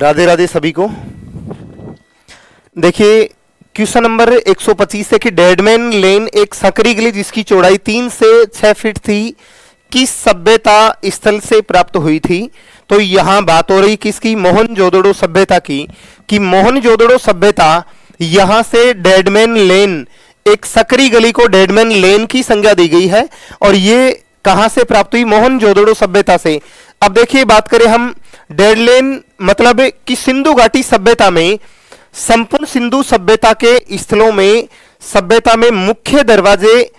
राधे राधे सभी को। देखिए क्वेश्चन नंबर 125 है कि डेडमैन लेन एक संकरी गली जिसकी चौड़ाई 3 से 6 फीट थी किस सभ्यता स्थल से प्राप्त हुई थी। तो यहां बात हो रही किसकी, मोहनजोदड़ो सभ्यता की, कि मोहनजोदड़ो सभ्यता यहां से डेडमैन लेन एक सकरी गली को डेडमैन लेन की संज्ञा दी गई है और ये कहां से प्राप्त हुई, मोहनजोदड़ो सभ्यता से। अब देखिए बात करें हम डेडलेन मतलब कि सिंधु घाटी सभ्यता में संपूर्ण सिंधु सभ्यता के स्थलों में सभ्यता में मुख्य दरवाजे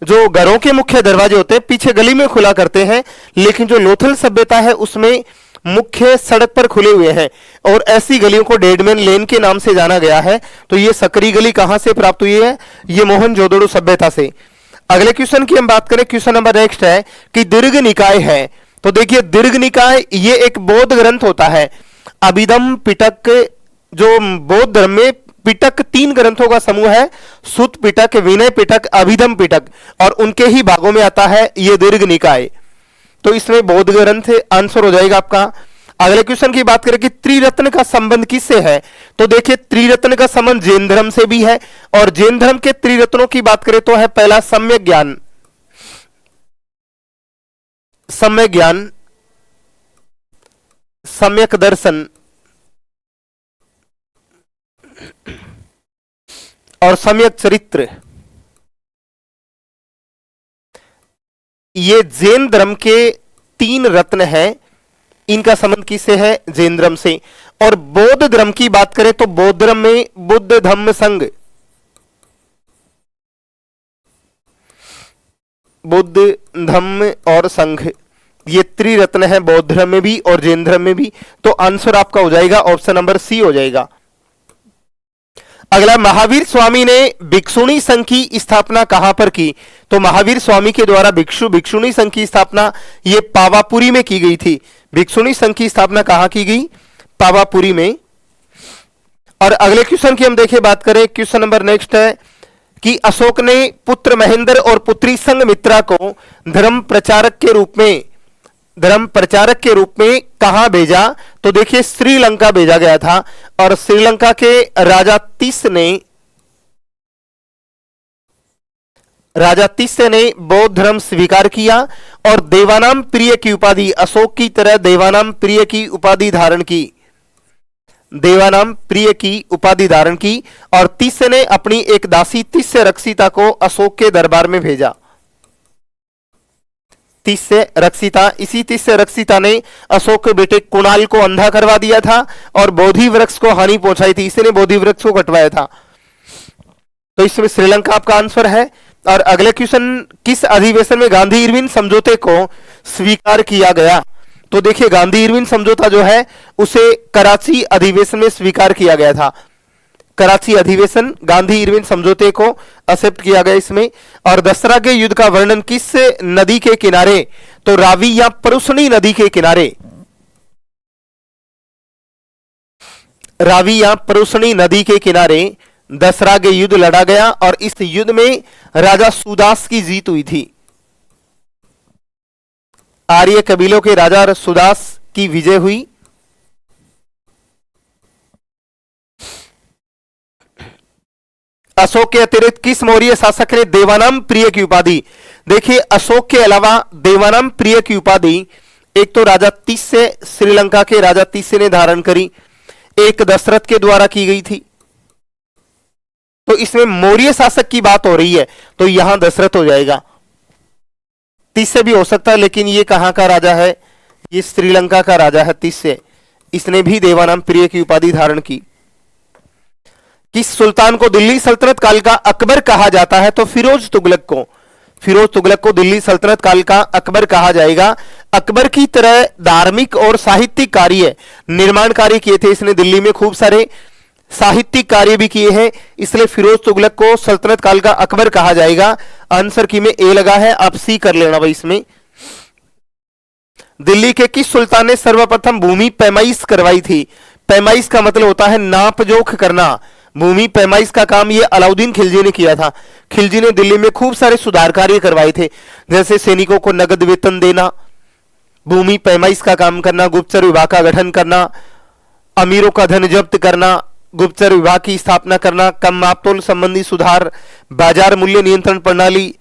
जो घरों के मुख्य दरवाजे होते हैं पीछे गली में खुला करते हैं, लेकिन जो लोथल सभ्यता है उसमें मुख्य सड़क पर खुले हुए हैं और ऐसी गलियों को डेडमैन लेन के नाम से जाना गया है। तो ये सकरी गली कहां से प्राप्त हुई है, ये मोहनजोदड़ो सभ्यता से। अगले क्वेश्चन की हम बात करें, क्वेश्चन नंबर नेक्स्ट है कि दीर्घ निकाय है। तो देखिए दीर्घ निकाय ये एक बौद्ध ग्रंथ होता है। अभिधम पिटक, जो बौद्ध धर्म में पिटक 3 ग्रंथों का समूह है, सुत पिटक, विनय पिटक, अभिधम पिटक, और उनके ही भागों में आता है ये दीर्घ निकाय। तो इसमें बौद्ध ग्रंथ आंसर हो जाएगा आपका। अगले क्वेश्चन की बात करें कि त्रिरत्न का संबंध किससे है। तो देखिए त्रिरत्न का संबंध जैन धर्म से भी है और जैन धर्म के त्रिरत्नों की बात करें तो है पहला सम्यक ज्ञान, सम्यक ज्ञान, सम्यक दर्शन और सम्यक चरित्र। ये जैन धर्म के 3 रत्न हैं, इनका संबंध किससे है, जैन धर्म से। और बौद्ध धर्म की बात करें तो बौद्ध धर्म में बुद्ध धम्म संघ, बुद्ध धम्म और संघ, ये त्रिरत्न है बौद्ध धर्म में भी और जैन धर्म में भी। तो आंसर आपका हो जाएगा ऑप्शन नंबर सी हो जाएगा। अगला, महावीर स्वामी ने भिक्षुणी संघ की स्थापना कहां पर की। तो महावीर स्वामी के द्वारा भिक्षुणी संघ की स्थापना ये पावापुरी में की गई थी। भिक्षुणी संघ की स्थापना कहां की गई, पावापुरी में। और अगले क्वेश्चन की हम देखें बात करें, क्वेश्चन नंबर नेक्स्ट है कि अशोक ने पुत्र महेंद्र और पुत्री संघमित्रा को धर्म प्रचारक के रूप में कहां भेजा। तो देखिए श्रीलंका भेजा गया था और श्रीलंका के राजा तिस्से ने बौद्ध धर्म स्वीकार किया और देवानाम प्रिय की उपाधि, अशोक की तरह देवानाम प्रिय की उपाधि धारण की, देवानाम प्रिय की उपाधि धारण की। और तिस्से ने अपनी एक दासी तिस्से रक्षिता को अशोक के दरबार में भेजा। तिस्से रक्षिता, इसी तिस्से रक्षिता ने अशोक के बेटे कुणाल को अंधा करवा दिया था और बोधि वृक्ष को हानि पहुंचाई थी, इसी ने बोधि वृक्ष को कटवाया था। तो इसमें श्रीलंका आपका आंसर है। और अगले क्वेश्चन, किस अधिवेशन में गांधी इरविन समझौते को स्वीकार किया गया। तो देखिए गांधी इरविन समझौता जो है उसे कराची अधिवेशन में स्वीकार किया गया था। कराची अधिवेशन गांधी इरविन समझौते को एक्सेप्ट किया गया इसमें। और दसरा के युद्ध का वर्णन किस नदी के किनारे, तो रावी या परुसनी नदी के किनारे, रावी या परुसनी नदी के किनारे दसरा के युद्ध लड़ा गया और इस युद्ध में राजा सुदास की जीत हुई थी। आर्य कबीलों के राजा सुदास की विजय हुई। अशोक के अतिरिक्त किस मौर्य शासक ने देवानाम प्रिय की उपाधि। देखिए अशोक के अलावा देवानाम प्रिय की उपाधि एक तो राजा तिस्से, श्रीलंका के राजा तिस्से ने धारण करी, एक दशरथ के द्वारा की गई थी। तो इसमें मौर्य शासक की बात हो रही है तो यहां दशरथ हो जाएगा। तिस्से भी हो सकता है लेकिन ये कहां का राजा है, ये श्रीलंका का राजा है तिस्से, इसने भी देवानाम प्रिय की उपाधि धारण की। किस सुल्तान को दिल्ली सल्तनत काल का अकबर कहा जाता है। तो फिरोज तुगलक को दिल्ली सल्तनत काल का अकबर कहा जाएगा। अकबर की तरह धार्मिक और साहित्यिक कार्य, निर्माण कार्य किए थे इसने, दिल्ली में खूब सारे साहित्यिक कार्य भी किए हैं, इसलिए फिरोज तुगलक को सल्तनत काल का अकबर कहा जाएगा। आंसर की में ए लगा है, आप सी कर लेना भाई इसमें। दिल्ली के किस सुल्तान ने सर्वप्रथम भूमि पैमाइश करवाई थी। पैमाइश का मतलब होता है नाप जोख करना। भूमि पैमाइश का काम ये अलाउद्दीन खिलजी ने किया था। खिलजी ने दिल्ली में खूब सारे सुधार कार्य करवाए थे, जैसे सैनिकों को नगद वेतन देना, भूमि पैमाइश का काम करना, गुप्तचर विभाग का गठन करना, अमीरों का धन जब्त करना, गुप्तचर विभाग की स्थापना करना, कम मापतोल संबंधी सुधार, बाजार मूल्य नियंत्रण प्रणाली,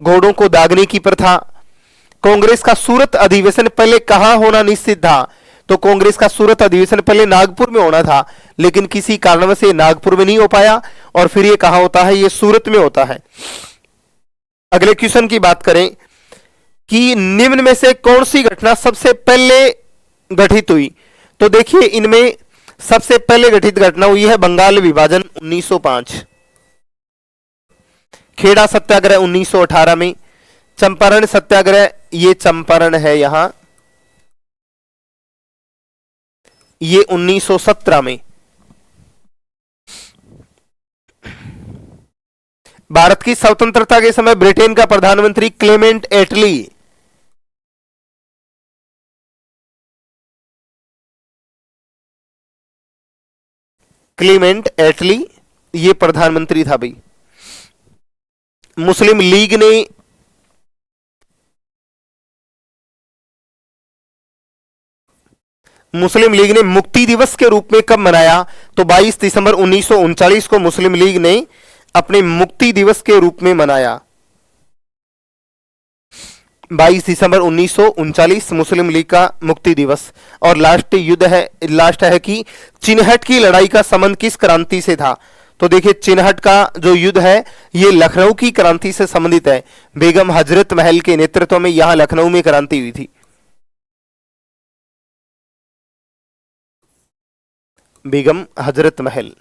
घोड़ों को दागने की प्रथा। कांग्रेस का सूरत अधिवेशन पहले कहां होना निश्चित था? तो कांग्रेस का सूरत अधिवेशन पहले नागपुर में होना था, लेकिन किसी कारणवश से नागपुर में नहीं हो पाया और फिर ये कहां होता है? ये सूरत में होता है। अगले क्वेश्चन की बात करें कि निम्न में से कौन सी घटना सबसे पहले घटित हुई? तो देखिए, इनमें सबसे पहले घटित घटना हुई है बंगाल विभाजन 1905, खेड़ा सत्याग्रह 1918 में, चंपारण सत्याग्रह, ये चंपारण है यहां, ये 1917 में। भारत की स्वतंत्रता के समय ब्रिटेन का प्रधानमंत्री क्लेमेंट एटली, क्लेमेंट एटली ये प्रधानमंत्री था भाई। मुस्लिम लीग ने मुक्ति दिवस के रूप में कब मनाया? तो 22 दिसंबर 1939 को मुस्लिम लीग ने अपने मुक्ति दिवस के रूप में मनाया। 22 दिसंबर 1939 मुस्लिम लीग का मुक्ति दिवस। और लास्ट है कि चिनहट की लड़ाई का संबंध किस क्रांति से था? तो देखिए, चिनहट का जो युद्ध है ये लखनऊ की क्रांति से संबंधित है। बेगम हजरत महल के नेतृत्व में यहां लखनऊ में क्रांति हुई थी। बेगम हजरत महल,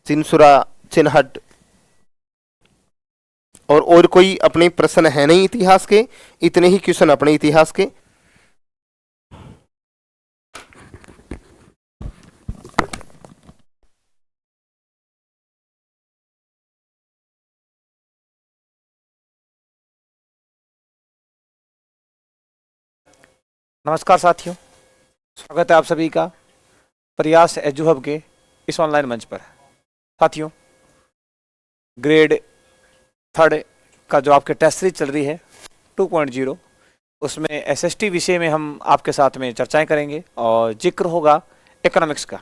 चिनसुरा, चिनहट। और कोई अपने प्रश्न है नहीं इतिहास के, इतने ही क्वेश्चन अपने इतिहास के। नमस्कार साथियों, स्वागत है आप सभी का प्रयास एजुहब के इस ऑनलाइन मंच पर। साथियों, ग्रेड 3 का जो आपके टेस्ट सीरीज चल रही है 2.0, उसमें एसएसटी विषय में हम आपके साथ में चर्चाएं करेंगे और जिक्र होगा इकोनॉमिक्स का।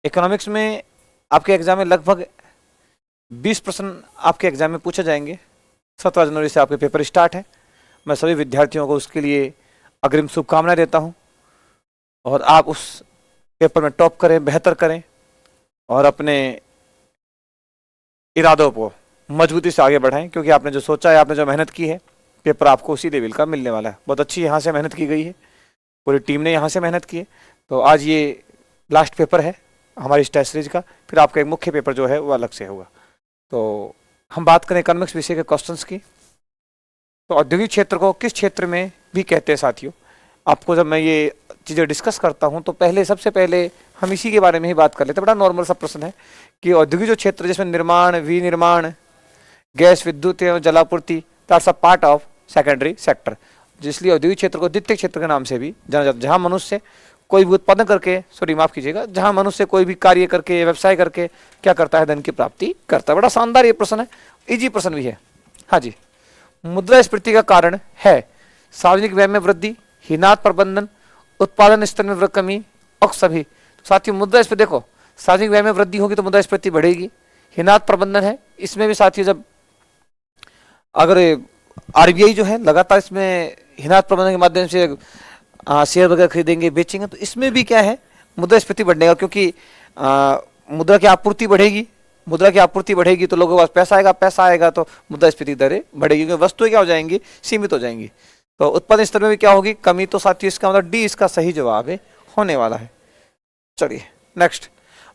इकोनॉमिक्स में आपके एग्जाम में लगभग 20 प्रश्न आपके एग्जाम में पूछे जाएंगे। 17 जनवरी से आपके पेपर स्टार्ट है। मैं सभी विद्यार्थियों को उसके लिए अग्रिम शुभकामनाएं देता हूं और आप उस पेपर में टॉप करें, बेहतर करें और अपने इरादों को मजबूती से आगे बढ़ाएं, क्योंकि आपने जो सोचा है, आपने जो मेहनत की है, पेपर आपको उसी लेवल का मिलने वाला है। बहुत अच्छी यहाँ से मेहनत की गई है, पूरी टीम ने यहाँ से मेहनत की है। तो आज ये लास्ट पेपर है हमारी इस टेस्ट सीरीज का, फिर आपका एक मुख्य पेपर जो है वो अलग से होगा। तो हम बात करें इकोनॉमिक्स विषय के क्वेश्चंस की। तो औद्योगिक क्षेत्र को किस क्षेत्र में भी कहते हैं साथियों? आपको जब मैं ये चीज़ें डिस्कस करता हूं तो सबसे पहले हम इसी के बारे में ही बात कर लेते हैं। बड़ा नॉर्मल सा प्रश्न है कि औद्योगिक जो क्षेत्र जिसमें निर्माण, विनिर्माण, गैस, विद्युत एवं जलापूर्ति, that's a part of secondary sector, जिसलिए औद्योगिक क्षेत्र को द्वितीय क्षेत्र के नाम से भी जाना जाता है। जहाँ मनुष्य कोई भी उत्पादन करके, माफ कीजिएगा, जहाँ मनुष्य कोई भी कार्य करके, व्यवसाय करके क्या करता है? धन की प्राप्ति करता है। बड़ा शानदार ये प्रश्न है, इजी प्रश्न भी है। हाँ जी, मुद्रास्फीति का कारण है सार्वजनिक व्यय में वृद्धि, हीनात प्रबंधन, उत्पादन स्तर में कमी और सभी। तो साथियों, मुद्रास्फीति देखो, सार्वजनिक व्यय में वृद्धि होगी तो मुद्रास्फीति बढ़ेगी। हीनात प्रबंधन है, इसमें भी साथियों जब अगर आरबीआई जो है लगातार इसमें हीनात प्रबंधन के माध्यम से शेयर वगैरह खरीदेंगे, बेचेंगे, तो इसमें भी क्या है? मुद्रास्फीति बढ़ेगा, क्योंकि मुद्रा की आपूर्ति बढ़ेगी। मुद्रा की आपूर्ति बढ़ेगी तो लोगों के पास पैसा आएगा तो मुद्रास्फीति दरें बढ़ेगी, क्योंकि वस्तुएं क्या हो जाएंगी? सीमित हो जाएंगी। तो उत्पादन स्तर में भी क्या होगी? कमी। तो साथियों, इसका मतलब डी इसका सही जवाब है, होने वाला है। चलिए नेक्स्ट,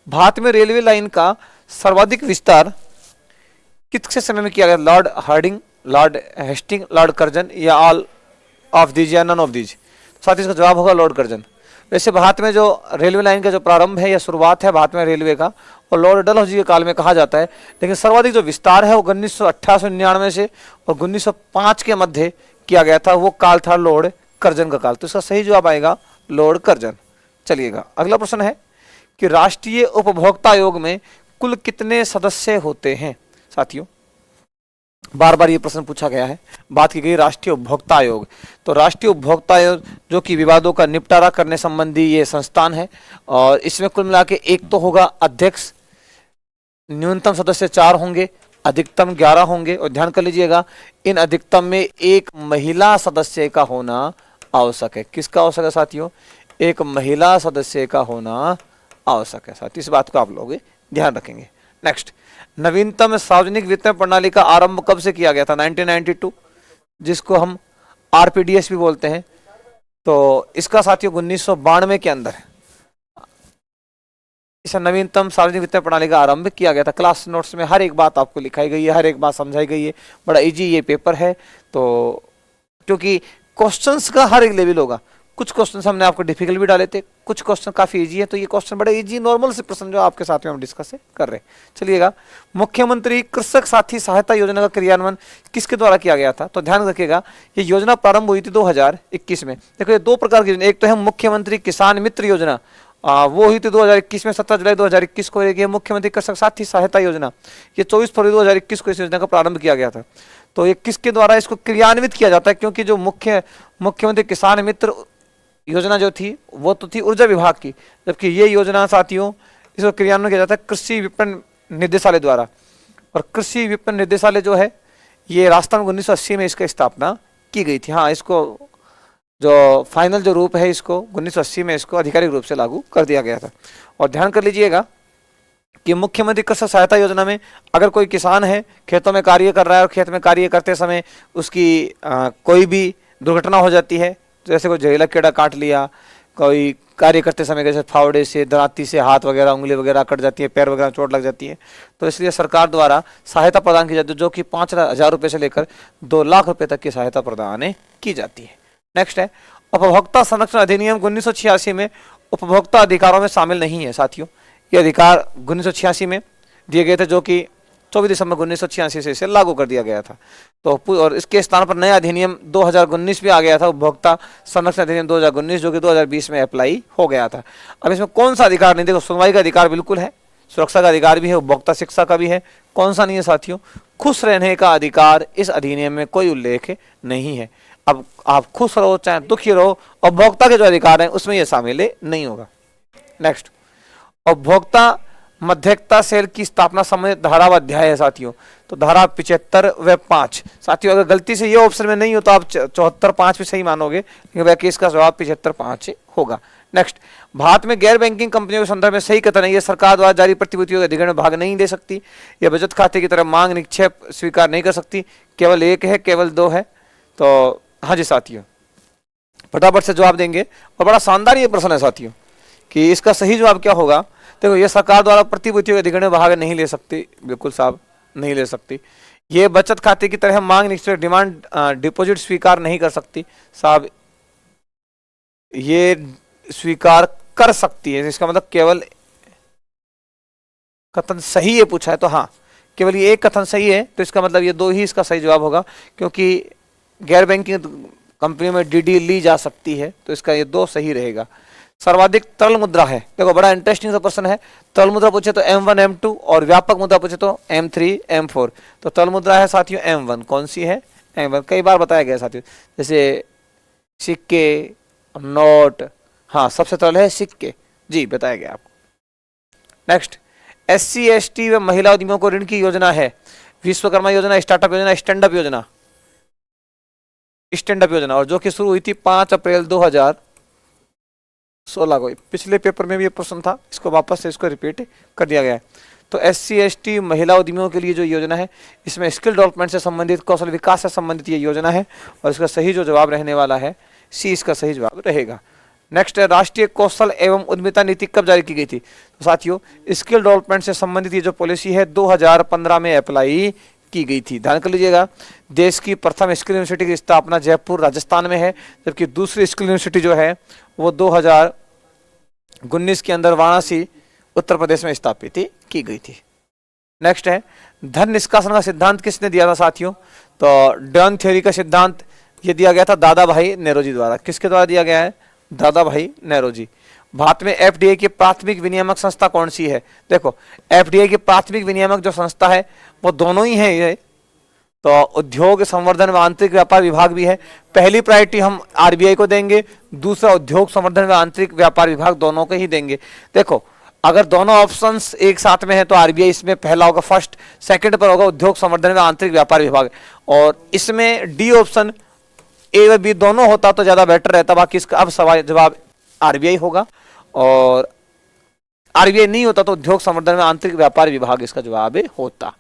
भारत में रेलवे लाइन का सर्वाधिक विस्तार किसके समय में किया गया? Lord Hardinge, Lord Hasting, Lord Curzon या ऑल ऑफ दीज या नन ऑफ दीज? साथियों, इसका जवाब होगा लॉर्ड कर्जन। वैसे भारत में जो रेलवे लाइन का जो प्रारंभ है या शुरुआत है भारत में रेलवे का, और लॉर्ड डलहौजी के काल में कहा जाता है, लेकिन सर्वाधिक जो विस्तार है वो 1998 से और 1905 के मध्य किया गया था। वो काल था लॉर्ड कर्जन का काल। तो इसका सही जवाब आएगा लॉर्ड कर्जन। चलिएगा, अगला प्रश्न है कि राष्ट्रीय उपभोक्ता आयोग में कुल कितने सदस्य होते हैं? साथियों, बार बार ये प्रश्न पूछा गया है। बात की गई राष्ट्रीय उपभोक्ता आयोग। तो राष्ट्रीय उपभोक्ता आयोग जो कि विवादों का निपटारा करने संबंधी ये संस्थान है, और इसमें कुल मिला के एक तो होगा अध्यक्ष, न्यूनतम सदस्य 4 होंगे, अधिकतम 11 होंगे, और ध्यान कर लीजिएगा इन अधिकतम में एक महिला सदस्य का होना आवश्यक है। किसका आवश्यक है साथियों? एक महिला सदस्य का होना आवश्यक है साथियों, इस बात को आप लोग ध्यान रखेंगे। नेक्स्ट, नवीनतम सार्वजनिक वितरण प्रणाली का आरंभ कब से किया गया था? 1992, जिसको हम आरपीडीएस भी बोलते हैं। तो इसका साथियों 1992 के अंदर इस नवीनतम सार्वजनिक वितरण प्रणाली का आरंभ किया गया था। क्लास नोट्स में हर एक बात आपको लिखाई गई है, हर एक बात समझाई गई है। बड़ा इजी ये पेपर है, तो क्योंकि क्वेश्चंस का हर एक लेवल होगा। कुछ क्वेश्चन हमने आपको डिफिकल्ट भी डाले थे, कुछ क्वेश्चन काफी इजी है, तो ये क्वेश्चन बड़े इजी नॉर्मल से प्रश्न जो आपके साथ में हम डिस्कस कर रहे हैं। चलिएगा, मुख्यमंत्री कृषक साथी सहायता योजना का क्रियान्वयन किसके द्वारा किया गया था? तो ध्यान रखिएगा ये योजना प्रारंभ हुई थी 2021 में। देखो ये दो प्रकार की योजना, एक तो है मुख्यमंत्री किसान मित्र योजना, वो हुई थी 2021 में, 17 जुलाई 2021 को। एक मुख्यमंत्री कृषक साथी सहायता योजना, ये 24 फरवरी 2021 को इस योजना का प्रारंभ किया गया था। तो ये किसके द्वारा इसको क्रियान्वित किया जाता है? क्योंकि जो मुख्यमंत्री किसान मित्र योजना जो थी वो तो थी ऊर्जा विभाग की, जबकि ये योजना साथियों इसको क्रियान्वयन किया जाता है कृषि विपणन निदेशालय द्वारा। और कृषि विपणन निदेशालय जो है ये राजस्थान में 1980 में इसकी स्थापना की गई थी। हाँ, इसको जो फाइनल जो रूप है इसको 1980 में इसको आधिकारिक रूप से लागू कर दिया गया था। और ध्यान कर लीजिएगा कि मुख्यमंत्री कृषक सहायता योजना में अगर कोई किसान है, खेतों में कार्य कर रहा है, और खेत में कार्य करते समय उसकी कोई भी दुर्घटना हो जाती है, जैसे कोई जहरीला कीड़ा काट लिया, कोई कार्य करते समय जैसे फावड़े से, दराती से हाथ वगैरह, उंगली वगैरह कट जाती है, पैर वगैरह चोट लग जाती है, तो इसलिए सरकार द्वारा सहायता प्रदान की जाती है, जो कि 5,000 रुपये से लेकर 2 लाख रुपये तक की सहायता प्रदान की जाती है। नेक्स्ट है उपभोक्ता संरक्षण अधिनियम 1986 में उपभोक्ता अधिकारों में शामिल नहीं है साथियों। ये अधिकार 1986 में दिए गए थे, जो कि 24 दिसंबर 1986 से इसे लागू कर दिया गया था। तो और इसके स्थान पर नया अधिनियम 2019 भी आ गया था, उपभोक्ता संरक्षण अधिनियम 2019, जो कि 2020 में अप्लाई हो गया था। अब इसमें कौन सा अधिकार नहीं? देखो, सुनवाई का अधिकार बिल्कुल है, सुरक्षा का अधिकार भी है, उपभोक्ता शिक्षा का भी है। कौन सा नहीं है साथियों? खुश रहने का अधिकार इस अधिनियम में कोई उल्लेख नहीं है। अब आप खुश रहो चाहे दुखी रहो, उपभोक्ता के जो अधिकार हैं उसमें यह शामिल नहीं होगा। नेक्स्ट, उपभोक्ता मध्यस्थता सेल की स्थापना संबंधित धारा व अध्याय है साथियों। तो धारा 75 व 5 साथियों, अगर गलती से ये ऑप्शन में नहीं हो तो आप 74-5 भी सही मानोगे, लेकिन वैसे इसका जवाब 75-5 होगा। नेक्स्ट, भारत में गैर बैंकिंग कंपनियों के संदर्भ में सही कथन है, ये सरकार द्वारा जारी प्रतिभूतियों के अधिग्रहण में भाग नहीं दे सकती, यह बचत खाते की तरह मांग निक्षेप स्वीकार नहीं कर सकती। केवल एक है, केवल 2 है। तो हाँ जी साथियों, फटाफट से जवाब देंगे। और बड़ा शानदार ये प्रश्न है साथियों कि इसका सही जवाब क्या होगा। देखो, ये सरकार द्वारा प्रतिभूतियों के अधिग्रहण में भाग नहीं ले सकती, बिल्कुल साहब नहीं ले सकती। ये बचत खाते की तरह मांग निक्षेप डिमांड डिपॉजिट स्वीकार नहीं कर सकती साहब, ये स्वीकार कर सकती है। इसका मतलब केवल कथन सही है पूछा है तो हाँ, केवल ये एक कथन सही है, तो इसका मतलब ये 2 ही इसका सही जवाब होगा, क्योंकि गैर बैंकिंग कंपनी में डीडी ली जा सकती है, तो इसका ये 2 सही रहेगा। सर्वाधिक तरल मुद्रा है, देखो बड़ा इंटरेस्टिंग सा प्रश्न है। तरल मुद्रा पूछे तो M1 M2, और व्यापक मुद्रा पूछे तो M3 M4। तो तरल मुद्रा है साथियों M1। कौन सी है? M1। कई बार बताया गया साथियों, जैसे सिक्के, नोट, हाँ सबसे तरल है सिक्के, जी बताया गया आपको। नेक्स्ट, SC ST व महिला उद्यमियों को ऋण की योजना है विश्वकर्मा योजना, स्टार्टअप योजना, स्टैंड अप योजना, स्टैंड अप योजना, और जो कि शुरू हुई थी 5 अप्रैल 2016 को। पिछले पेपर में भी ये प्रश्न था, इसको वापस से इसको रिपीट कर दिया गया है। तो SC ST महिला उद्यमियों के लिए जो योजना है, इसमें स्किल डेवलपमेंट से संबंधित, कौशल विकास से संबंधित ये योजना है, और इसका सही जो जवाब रहने वाला है सी, इसका सही जवाब रहेगा। नेक्स्ट है, राष्ट्रीय कौशल एवं उद्यमिता नीति कब जारी की गई थी? तो साथियों, स्किल डेवलपमेंट से संबंधित ये जो पॉलिसी है 2015 में अप्लाई की गई थी। ध्यान कर लीजिएगा, देश की प्रथम स्किल यूनिवर्सिटी की स्थापना जयपुर राजस्थान में है, जबकि दूसरी स्किल यूनिवर्सिटी जो है वो 2019 के अंदर वाराणसी उत्तर प्रदेश में स्थापित की गई थी। नेक्स्ट है, धन निष्कासन का सिद्धांत किसने दिया था साथियों? तो डर्न थ्योरी का सिद्धांत ये दिया गया था दादा भाई नेहरूजी द्वारा। किसके द्वारा दिया गया है? दादा भाई नेहरूजी। भारत में FDA की प्राथमिक विनियामक संस्था कौन सी है? देखो, FDA की प्राथमिक विनियामक जो संस्था है वो दोनों ही है ये, तो उद्योग संवर्धन व आंतरिक व्यापार विभाग भी है। पहली प्रायोरिटी हम आरबीआई को देंगे, दूसरा उद्योग संवर्धन व आंतरिक व्यापार विभाग, दोनों को ही देंगे। देखो अगर दोनों ऑप्शंस एक साथ में है तो आरबीआई इसमें पहला होगा, फर्स्ट, सेकंड पर होगा उद्योग संवर्धन व आंतरिक व्यापार विभाग, और इसमें डी ऑप्शन ए व बी दोनों होता तो ज्यादा बेटर रहता। बाकी इसका अब सवाल जवाब आरबीआई होगा, और आरबीआई नहीं होता तो उद्योग संवर्धन व आंतरिक व्यापार विभाग इसका जवाब होता।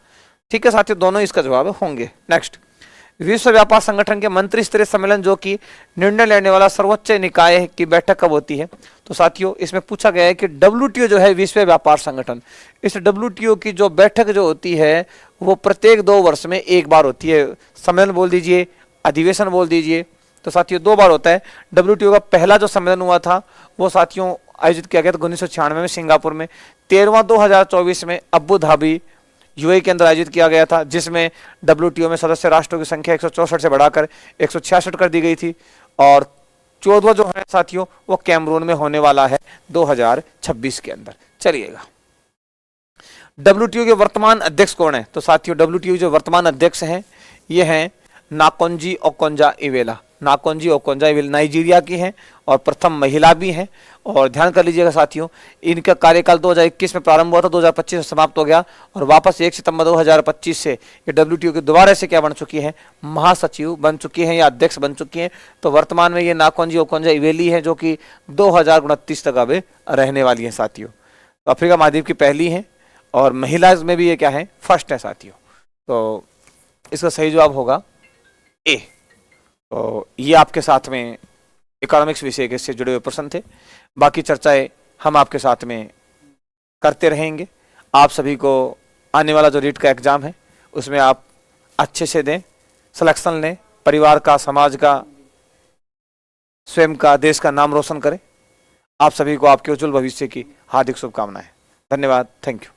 ठीक है साथियों, दोनों इसका जवाब होंगे। नेक्स्ट, विश्व व्यापार संगठन के मंत्री स्तरीय सम्मेलन जो कि निर्णय लेने वाला सर्वोच्च निकाय की बैठक कब होती है? तो साथियों इसमें पूछा गया है कि डब्ल्यूटीओ जो है विश्व व्यापार संगठन, इस डब्ल्यूटीओ की जो बैठक जो होती है वो प्रत्येक 2 वर्ष में एक बार होती है। सम्मेलन बोल दीजिए, अधिवेशन बोल दीजिए, तो साथियों 2 बार होता है। डब्ल्यूटीओ का पहला जो सम्मेलन हुआ था वो साथियों आयोजित किया गया था 1996 में सिंगापुर में। 13वां 2024 में अबू धाबी यूएई के अंदर आयोजित किया गया था, जिसमें डब्ल्यूटीओ में सदस्य राष्ट्रों की संख्या 164 से बढ़ाकर 166 कर दी गई थी। और 14वां जो है साथियों वो कैमरून में होने वाला है 2026 के अंदर। चलिएगा, डब्ल्यूटीओ के वर्तमान अध्यक्ष कौन है? तो साथियों डब्ल्यूटीओ जो वर्तमान अध्यक्ष हैं ये हैं Ngozi Okonjo Iweala. Ngozi Okonjo Iweala Nigeria की हैं और प्रथम महिला भी हैं। और ध्यान कर लीजिएगा साथियों, इनका कार्यकाल 2021 में प्रारंभ हुआ था, 2025 में समाप्त हो गया, और वापस 1 सितंबर 2025 से ये डब्ल्यूटीओ के दोबारा से क्या बन चुकी हैं? महासचिव बन चुकी हैं या अध्यक्ष बन चुकी हैं। तो वर्तमान में ये नाकोंजी ओकोंजा इवेली है जो कि 2029 तक अब रहने वाली है साथियों। तो अफ्रीका महाद्वीप की पहली हैं और महिला में भी ये क्या है? फर्स्ट है साथियों। तो इसका सही जवाब होगा ए। तो ये आपके साथ में इकोनॉमिक्स विषय के से जुड़े हुए प्रश्न थे। बाकी चर्चाएं हम आपके साथ में करते रहेंगे। आप सभी को आने वाला जो रीट का एग्जाम है उसमें आप अच्छे से दें, सिलेक्शन लें, परिवार का, समाज का, स्वयं का, देश का नाम रोशन करें। आप सभी को आपके उज्जवल भविष्य की हार्दिक शुभकामनाएं। धन्यवाद, थैंक यू।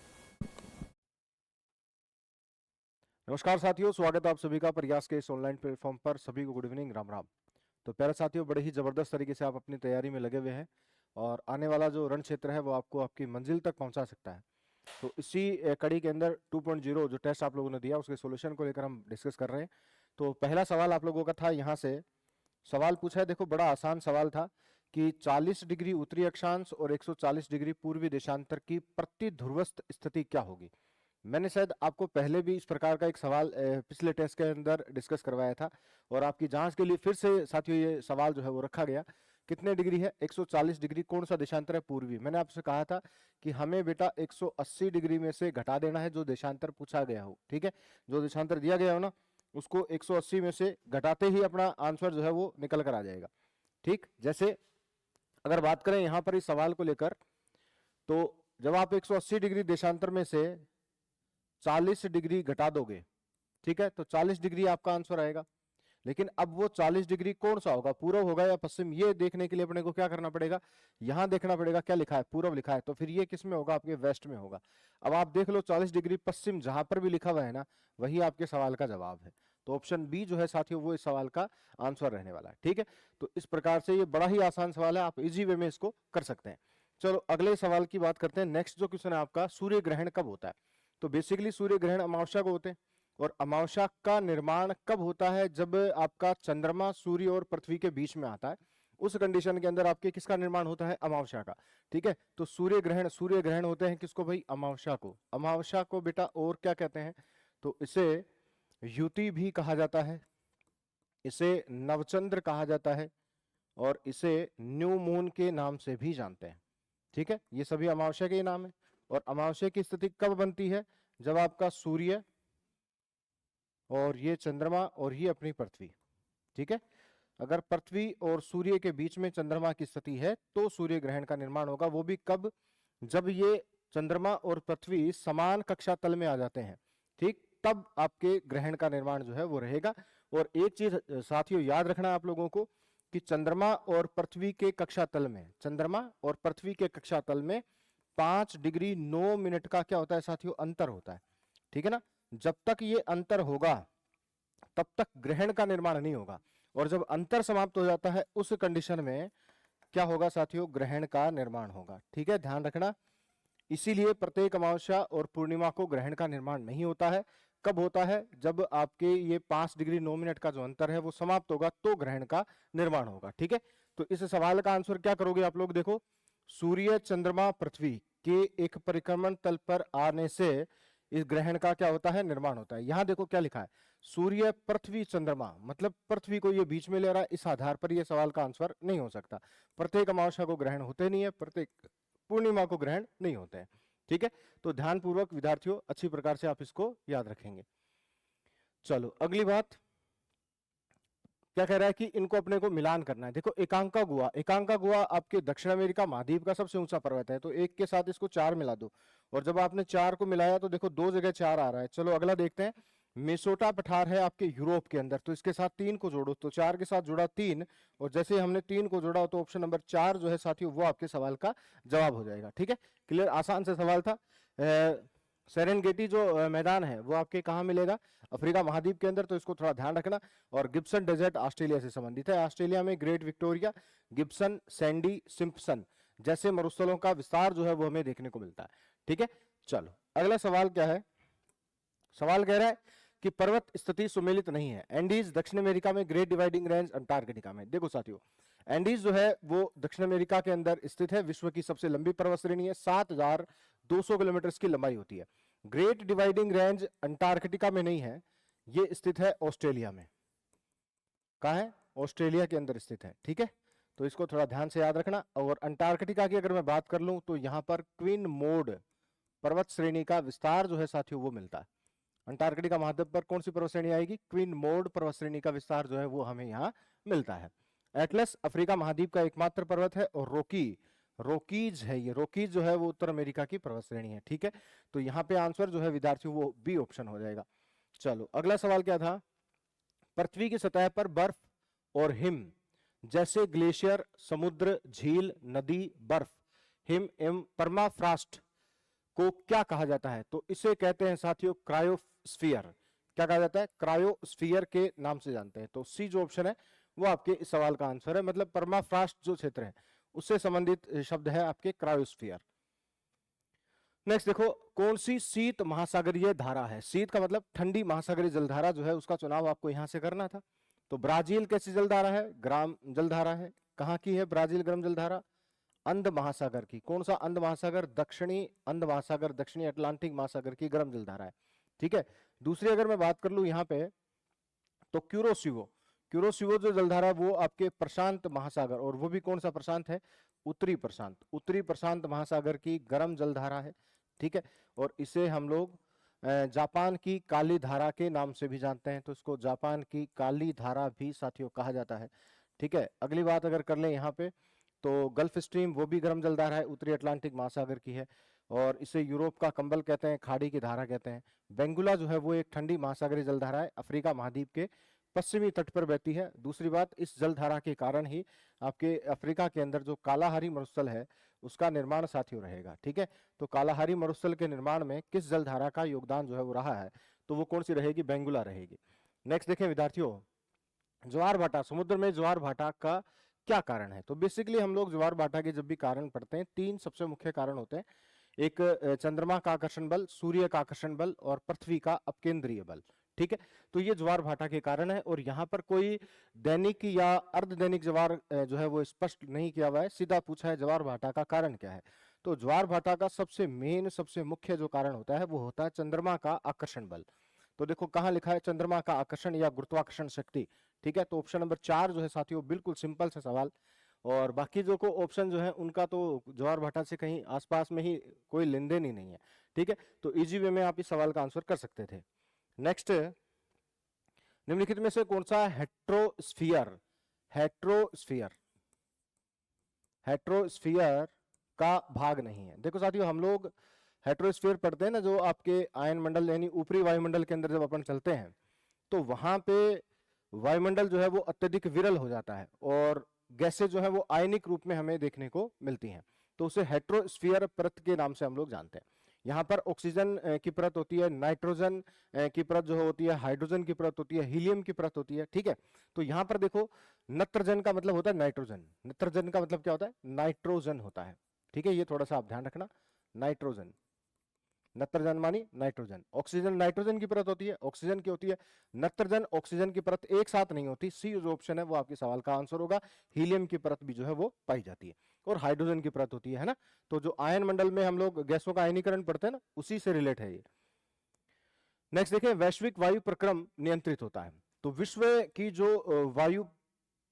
नमस्कार साथियों, स्वागत है आप सभी का प्रयास के इस ऑनलाइन प्लेटफॉर्म पर। सभी को गुड इवनिंग, राम राम। तो प्यारे साथियों, बड़े ही जबरदस्त तरीके से आप अपनी तैयारी में लगे हुए हैं और आने वाला जो रण क्षेत्र है वो आपको आपकी मंजिल तक पहुंचा सकता है। तो इसी कड़ी के अंदर 2.0 जो टेस्ट आप लोगों ने दिया उसके सॉल्यूशन को लेकर हम डिस्कस कर रहे हैं। तो पहला सवाल आप लोगों का था, यहाँ से सवाल पूछा है, देखो बड़ा आसान सवाल था कि 40 डिग्री उत्तरी अक्षांश और 140 डिग्री पूर्वी देशांतर की प्रति ध्रुवस्थ स्थिति क्या होगी। मैंने शायद आपको पहले भी इस प्रकार का एक सवाल पिछले टेस्ट के अंदर डिस्कस करवाया था और आपकी जांच के लिए फिर से साथियों ये सवाल जो है वो रखा गया। कितने डिग्री है? 140 डिग्री। कौन सा देशांतर है? पूर्वी। मैंने आपसे कहा था कि हमें बेटा 180 डिग्री में से घटा देना है जो देशांतर पूछा गया हो। ठीक है, जो देशांतर दिया गया हो ना उसको 180 में से घटाते ही अपना आंसर जो है वो निकल कर आ जाएगा। ठीक, जैसे अगर बात करें यहाँ पर इस सवाल को लेकर, तो जब आप 180 डिग्री देशांतर में से 40 डिग्री घटा दोगे, ठीक है, तो 40 डिग्री आपका आंसर आएगा। लेकिन अब वो 40 डिग्री कौन सा होगा, पूर्व होगा या पश्चिम, ये देखने के लिए अपने को क्या करना पड़ेगा, यहां देखना पड़ेगा क्या लिखा है, पूर्व लिखा है, तो फिर ये किस में होगा, आपके वेस्ट में होगा। अब आप देख लो 40 डिग्री पश्चिम जहां पर भी लिखा हुआ है ना वही आपके सवाल का जवाब है। तो ऑप्शन बी जो है साथियों वो इस सवाल का आंसर रहने वाला है। ठीक है, तो इस प्रकार से ये बड़ा ही आसान सवाल है, आप इजी वे में इसको कर सकते हैं। चलो अगले सवाल की बात करते हैं। नेक्स्ट जो क्वेश्चन है आपका, सूर्य ग्रहण कब होता है। तो बेसिकली सूर्य ग्रहण अमावस्या को होते हैं और अमावस्या का निर्माण कब होता है, जब आपका चंद्रमा सूर्य और पृथ्वी के बीच में आता है, उस कंडीशन के अंदर आपके किसका निर्माण होता है, अमावस्या का। ठीक है, तो सूर्य ग्रहण होते हैं किसको भाई, अमावस्या को। अमावस्या को बेटा और क्या कहते हैं, तो इसे युति भी कहा जाता है, इसे नवचंद्र कहा जाता है और इसे न्यू मून के नाम से भी जानते हैं। ठीक है, ये सभी अमावस्या के नाम है। और अमावस्या की स्थिति कब बनती है, जब आपका सूर्य और ये चंद्रमा और ये अपनी पृथ्वी। ठीक है, अगर पृथ्वी और सूर्य के बीच में चंद्रमा की स्थिति है तो सूर्य ग्रहण का निर्माण होगा। वो भी कब, जब ये चंद्रमा और पृथ्वी समान कक्षा तल में आ जाते हैं। ठीक, तब आपके ग्रहण का निर्माण जो है वो रहेगा। और एक चीज साथियों याद रखना आप लोगों को कि चंद्रमा और पृथ्वी के कक्षा तल में, चंद्रमा और पृथ्वी के कक्षा तल में 5 डिग्री 9 मिनट का क्या होता है साथियों, अंतर होता है। ठीक है ना, जब तक ये अंतर होगा तब तक ग्रहण का निर्माण नहीं होगा, और जब अंतर समाप्त हो जाता है उस कंडीशन में क्या होगा साथियों, ग्रहण का निर्माण होगा। ठीक है, ध्यान रखना। इसीलिए प्रत्येक अमावस्या और पूर्णिमा को ग्रहण का निर्माण नहीं होता है, कब होता है? जब आपके ये 5 डिग्री 9 मिनट का जो अंतर है वो समाप्त होगा तो ग्रहण का निर्माण होगा। ठीक है, तो इस सवाल का आंसर क्या करोगे आप लोग? देखो, सूर्य, चंद्रमा, पृथ्वी के एक परिक्रमण तल पर आने से इस ग्रहण का क्या होता है? निर्माण होता है। यहां देखो क्या लिखा है, सूर्य, पृथ्वी, चंद्रमा, मतलब पृथ्वी को ये बीच में ले रहा है। इस आधार पर यह सवाल का आंसर नहीं हो सकता। प्रत्येक अमावस्या को ग्रहण होते नहीं है, प्रत्येक पूर्णिमा को ग्रहण नहीं होते हैं। ठीक है, तो ध्यानपूर्वक विद्यार्थियों अच्छी प्रकार से आप इसको याद रखेंगे। चलो अगली बात क्या कह रहा है कि इनको अपने को मिलान करना है। देखो, एकांकागुआ आपके दक्षिण अमेरिका महाद्वीप का सबसे ऊंचा पर्वत है, तो एक के साथ इसको 4 मिला दो, और जब आपने 4 को मिलाया तो देखो 2 जगह 4 आ रहा है। चलो अगला देखते हैं, मेसोटा पठार है आपके यूरोप के अंदर, तो इसके साथ 3 को जोड़ो, तो 4 के साथ जुड़ा 3, और जैसे हमने 3 को जोड़ा तो ऑप्शन नंबर 4 जो है साथियों वो आपके सवाल का जवाब हो जाएगा। ठीक है, क्लियर, आसान से सवाल था। सेरेनगेटी जो मैदान है वो आपके कहाँ मिलेगा? अफ्रीका महाद्वीप के अंदर, तो इसको थोड़ा ध्यान रखना। और गिब्सन डेजर्ट ऑस्ट्रेलिया से संबंधित है। ऑस्ट्रेलिया में great Victoria, Gibson, Sandy, Simpson जैसे मरुस्थलों का विस्तार जो है वो हमें देखने को मिलता है। ठीक है, चलो अगला सवाल क्या है? सवाल कह रहा है कि पर्वत स्थिति सुमेलित नहीं है। एंडीज दक्षिण अमेरिका में, ग्रेट डिवाइडिंग रेंज अंटार्कटिका में। देखो साथियों, एंडीज जो है वो दक्षिण अमेरिका के अंदर स्थित है, विश्व की सबसे लंबी पर्वत श्रेणी है, 7200 किलोमीटर की लंबाई होती है। ग्रेट डिवाइडिंग रेंज अंटार्कटिका में नहीं है, ये स्थित है ऑस्ट्रेलिया में। कहा है? ऑस्ट्रेलिया के अंदर स्थित है। ठीक है, तो इसको थोड़ा ध्यान से याद रखना। और अंटार्कटिका की अगर मैं बात कर लूं तो यहां पर क्वीन मोड पर्वत श्रेणी का विस्तार जो है साथियों वो मिलता है। अंटार्कटिका महाद्वीप पर कौन सी पर्वत श्रेणी आएगी? क्वीन मोड पर्वत श्रेणी का विस्तार जो है वो हमें यहाँ मिलता है। एटलस अफ्रीका महाद्वीप का एकमात्र पर्वत है, और रोकीज है, ये रोकीज जो है वो उत्तर अमेरिका की पर्वत श्रेणी है। ठीक है, तो यहाँ पे आंसर जो है विद्यार्थियों वो बी ऑप्शन हो जाएगा। चलो अगला सवाल क्या था? पृथ्वी की सतह पर बर्फ और हिम जैसे ग्लेशियर, समुद्र, झील, नदी, बर्फ, हिम एवं परमाफ्रॉस्ट को क्या कहा जाता है? तो इसे कहते हैं साथियों क्रायोस्फीयर। क्या कहा जाता है? क्रायोस्फीयर के नाम से जानते हैं। तो सी जो ऑप्शन है वो आपके इस सवाल का आंसर है। मतलब परमाफ्रॉस्ट जो क्षेत्र है उससे संबंधित शब्द है आपके क्रायोस्फीयर। नेक्स्ट देखो, कौन सी शीत महासागरीय धारा है? शीत का मतलब ठंडी महासागरीय जलधारा जो है उसका चुनाव आपको यहां से करना था। तो ब्राजील कैसी जलधारा है? ग्राम जलधारा है। कहां की है ब्राजील गर्म जलधारा? अंध महासागर की। कौन सा अंध महासागर? दक्षिणी अंध महासागर, दक्षिणी अटलांटिक महासागर की गर्म जलधारा है। ठीक है, दूसरी अगर मैं बात कर लूं यहां पे तो क्यूरोसिवो जो जलधारा है वो आपके प्रशांत महासागर, और वो भी कौन सा प्रशांत है? उत्तरी प्रशांत महासागर की गर्म जलधारा है। ठीक है, और इसे हम लोग जापान की काली धारा के नाम से भी जानते हैं, तो इसको जापान की काली धारा भी साथियों कहा जाता है। ठीक है, अगली बात अगर कर लें यहाँ पे तो गल्फ स्ट्रीम वो भी गर्म जलधारा है, उत्तरी अटलांटिक महासागर की है, और इसे यूरोप का कंबल कहते हैं, खाड़ी की धारा कहते हैं। बेंगुला जो है वो एक ठंडी महासागरीय जलधारा है, अफ्रीका महाद्वीप के पश्चिमी तट पर बहती है। दूसरी बात, इस जलधारा के कारण ही आपके अफ्रीका के अंदर जो कालाहारी मरुस्थल है उसका निर्माण साथियों रहेगा। ठीक है, तो कालाहारी मरुस्थल के निर्माण में किस जलधारा का योगदान जो है वो रहा है? तो वो कौन सी रहेगी? बेंगुला रहेगी। नेक्स्ट देखें विद्यार्थियों, ज्वार भाटा, समुद्र में ज्वार भाटा का क्या कारण है? तो बेसिकली हम लोग ज्वार भाटा के जब भी कारण पढ़ते हैं 3 सबसे मुख्य कारण होते हैं। एक चंद्रमा का आकर्षण बल, सूर्य का आकर्षण बल, और पृथ्वी का अपकेंद्रीय बल। ठीक है, तो ये ज्वार भाटा के कारण है, और यहाँ पर कोई दैनिक या अर्धदैनिक ज्वार जो है वो स्पष्ट नहीं किया हुआ है, सीधा पूछा है ज्वार भाटा का कारण क्या है। तो ज्वार भाटा का सबसे मेन, सबसे मुख्य जो कारण होता है वो होता है चंद्रमा का आकर्षण बल। तो देखो कहां लिखा है? चंद्रमा का आकर्षण या गुरुत्वाकर्षण शक्ति। ठीक है, तो ऑप्शन नंबर 4 जो है साथियों बिल्कुल सिंपल सा सवाल, और बाकी जो को ऑप्शन जो है उनका तो ज्वार भाटा से कहीं आसपास में ही कोई लेन देन ही नहीं है। ठीक है, तो इजी वे में आप इस सवाल का आंसर कर सकते थे। नेक्स्ट, निम्नलिखित में से कौन सा हेट्रोस्फीयर का भाग नहीं है? देखो साथियों, हम लोग हेट्रोस्फीयर पढ़ते हैं ना, जो आपके आयन मंडल यानी ऊपरी वायुमंडल के अंदर जब अपन चलते हैं तो वहां पे वायुमंडल जो है वो अत्यधिक विरल हो जाता है, और गैसें जो है वो आयनिक रूप में हमें देखने को मिलती हैं, तो उसे हेट्रोस्फीयर परत के नाम से हम लोग जानते हैं। यहाँ पर ऑक्सीजन की परत होती है, नाइट्रोजन की परत जो होती है, हाइड्रोजन की परत होती है, हीलियम की परत होती है। ठीक है, तो यहाँ पर देखो नत्रजन का मतलब होता है नाइट्रोजन, नत्रजन का मतलब क्या होता है? नाइट्रोजन होता है। ठीक है, ये थोड़ा सा आप ध्यान रखना, नाइट्रोजन। नत्रजन मानी नाइट्रोजन, ऑक्सीजन नाइट्रोजन की परत होती है, ऑक्सीजन की होती है, नत्रजन ऑक्सीजन की परत एक साथ नहीं होती। सी जो ऑप्शन है वो आपके सवाल का आंसर होगा। हीलियम की परत भी जो है वो पाई जाती है, और हाइड्रोजन की परत होती है ना। तो जो आयन मंडल में हम लोग गैसों का आयनीकरण पढ़ते हैं ना, उसी से रिलेट है ये। नेक्स्ट देखें, वैश्विक वायु प्रक्रम नियंत्रित होता है। तो विश्व की जो वायु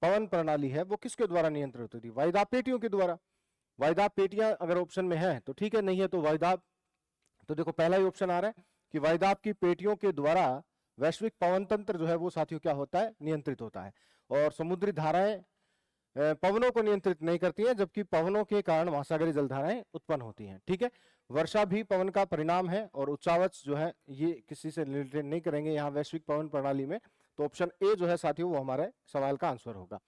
पवन प्रणाली है वो किसके द्वारा नियंत्रित होती है? वायुदाब पेटियों के द्वारा। वायुदाब पेटियां अगर ऑप्शन में है तो ठीक है, नहीं है तो वायुदाब, तो देखो पहला ही ऑप्शन आ रहा है कि वायुदाब की पेटियों के द्वारा वैश्विक पवन तंत्र जो है वो साथियों क्या होता है? नियंत्रित होता है। और समुद्री धाराएं पवनों को नियंत्रित नहीं करती हैं, जबकि पवनों के कारण महासागरीय जलधाराएं उत्पन्न होती हैं। ठीक है, वर्षा भी पवन का परिणाम है, और उच्चावच जो है ये किसी से रिलेटेड नहीं करेंगे यहाँ वैश्विक पवन प्रणाली में। तो ऑप्शन ए जो है साथियों वो हमारे सवाल का आंसर होगा।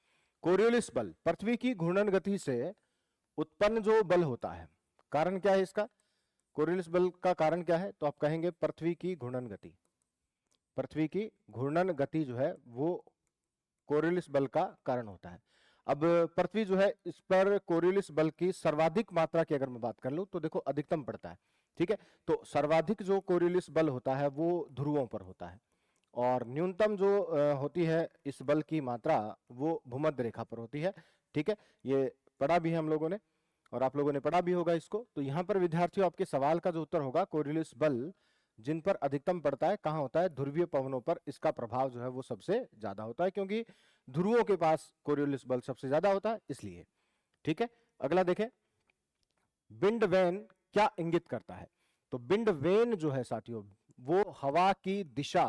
कोरियोलिस बल, पृथ्वी की घूर्णन गति से उत्पन्न जो बल होता है, कारण क्या है इसका? कोरियोलिस बल का कारण क्या है? तो आप कहेंगे पृथ्वी की घूर्णन गति। पृथ्वी की घूर्णन गति जो है वो कोरियोलिस बल का कारण होता है। अब पृथ्वी जो है इस पर कोरियोलिस बल की सर्वाधिक मात्रा की अगर मैं बात कर लूं तो देखो अधिकतम पड़ता है। ठीक है, तो सर्वाधिक जो कोरियोलिस बल होता है वो ध्रुवों पर होता है, और न्यूनतम जो होती है इस बल की मात्रा वो भूमध्य रेखा पर होती है। ठीक है, ये पढ़ा भी है हम लोगों ने, और आप लोगों ने पढ़ा भी होगा इसको। तो यहाँ पर विद्यार्थियों आपके सवाल का जो उत्तर होगा, कोरियोलिस बल जिन पर अधिकतम पड़ता है कहाँ होता है? ध्रुवीय पवनों पर इसका प्रभाव जो है वो सबसे ज्यादा होता है, क्योंकि ध्रुवों के पास कोरियोलिस बल सबसे ज्यादा होता है इसलिए। ठीक है, अगला देखें, विंड वेन क्या इंगित करता है? तो विंड वेन जो है साथियों वो हवा की दिशा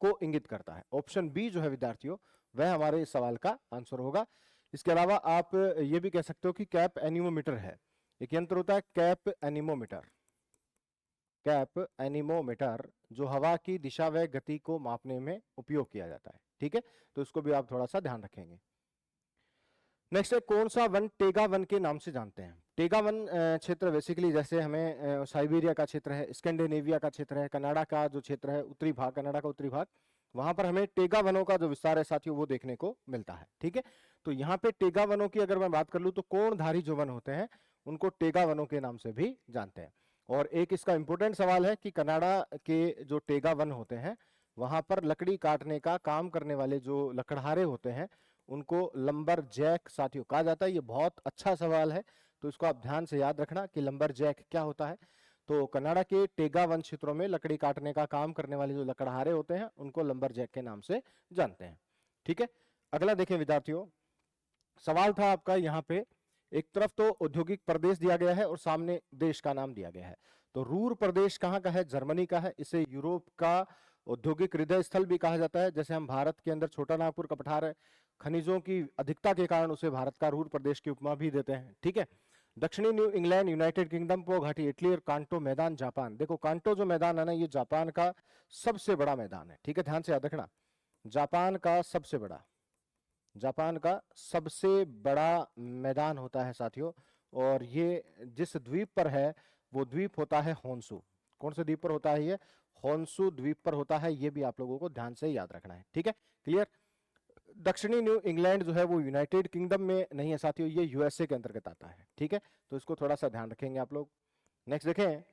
को इंगित करता है। ऑप्शन बी जो है विद्यार्थियों वह हमारे इस सवाल का आंसर होगा। इसके अलावा आप ये भी कह सकते हो कि कैप एनीमोमीटर है, एक यंत्र होता है कैप एनीमोमीटर। कैप एनीमोमीटर जो हवा की दिशा व गति को मापने में उपयोग किया जाता है। ठीक है, तो इसको भी आप थोड़ा सा ध्यान रखेंगे। नेक्स्ट है, कौन सा वन टेगा वन के नाम से जानते हैं? टेगा वन क्षेत्र बेसिकली जैसे हमें साइबेरिया का क्षेत्र है, स्कैंडिनेविया का क्षेत्र है, कनाडा का जो क्षेत्र है उत्तरी भाग, कनाडा का उत्तरी भाग, वहां पर हमें टेगा वनों का जो विस्तार है साथियों वो देखने को मिलता है। ठीक है, तो यहाँ पे टेगा वनों की अगर मैं बात कर लूं तो कोणधारी जो वन होते हैं उनको टेगा वनों के नाम से भी जानते हैं। और एक इसका इंपॉर्टेंट सवाल है कि कनाडा के जो टेगा वन होते हैं वहां पर लकड़ी काटने का काम करने वाले जो लकड़हारे होते हैं उनको लंबर जैक साथियों कहा जाता है। ये बहुत अच्छा सवाल है, तो इसको आप ध्यान से याद रखना कि लंबर जैक क्या होता है। तो कनाडा के टेगा वन क्षेत्रों में लकड़ी काटने का काम करने वाले जो लकड़हारे होते हैं उनको लंबर जैक के नाम से जानते हैं। ठीक है, अगला देखें विद्यार्थियों, सवाल था आपका यहाँ पे, एक तरफ तो औद्योगिक प्रदेश दिया गया है और सामने देश का नाम दिया गया है। तो रूर प्रदेश कहाँ का है? जर्मनी का है। इसे यूरोप का औद्योगिक हृदय स्थल भी कहा जाता है। जैसे हम भारत के अंदर छोटा नागपुर का पठार है, खनिजों की अधिकता के कारण उसे भारत का रूर प्रदेश की उपमा भी देते हैं। ठीक है, दक्षिणी न्यू इंग्लैंड, यूनाइटेड किंगडम, पो घाटी इटली, और कांटो मैदान जापान। देखो कांटो जो मैदान है ना ये जापान का सबसे बड़ा मैदान है। ठीक है, ध्यान से याद रखना, जापान का सबसे बड़ा, जापान का सबसे बड़ा मैदान होता है साथियों। और ये जिस द्वीप पर है वो द्वीप होता है होन्सू। कौन से द्वीप पर होता है? ये होन्सू द्वीप पर होता है। ये भी आप लोगों को ध्यान से याद रखना है। ठीक है, क्लियर। दक्षिणी न्यू इंग्लैंड जो है वो यूनाइटेड किंगडम में नहीं है साथियों, ये यूएसए के अंतर्गत आता है। ठीक है, तो इसको थोड़ा सा ध्यान रखेंगे आप लोग। नेक्स्ट देखें,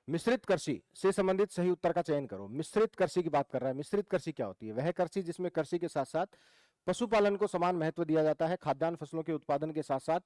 मिश्रित कृषि से संबंधित सही उत्तर का चयन करो। मिश्रित कृषि की बात कर रहा है। मिश्रित कृषि क्या होती है? वह कृषि जिसमें कृषि के साथ साथ पशुपालन को समान महत्व दिया जाता है, खाद्यान्न फसलों के उत्पादन के साथ साथ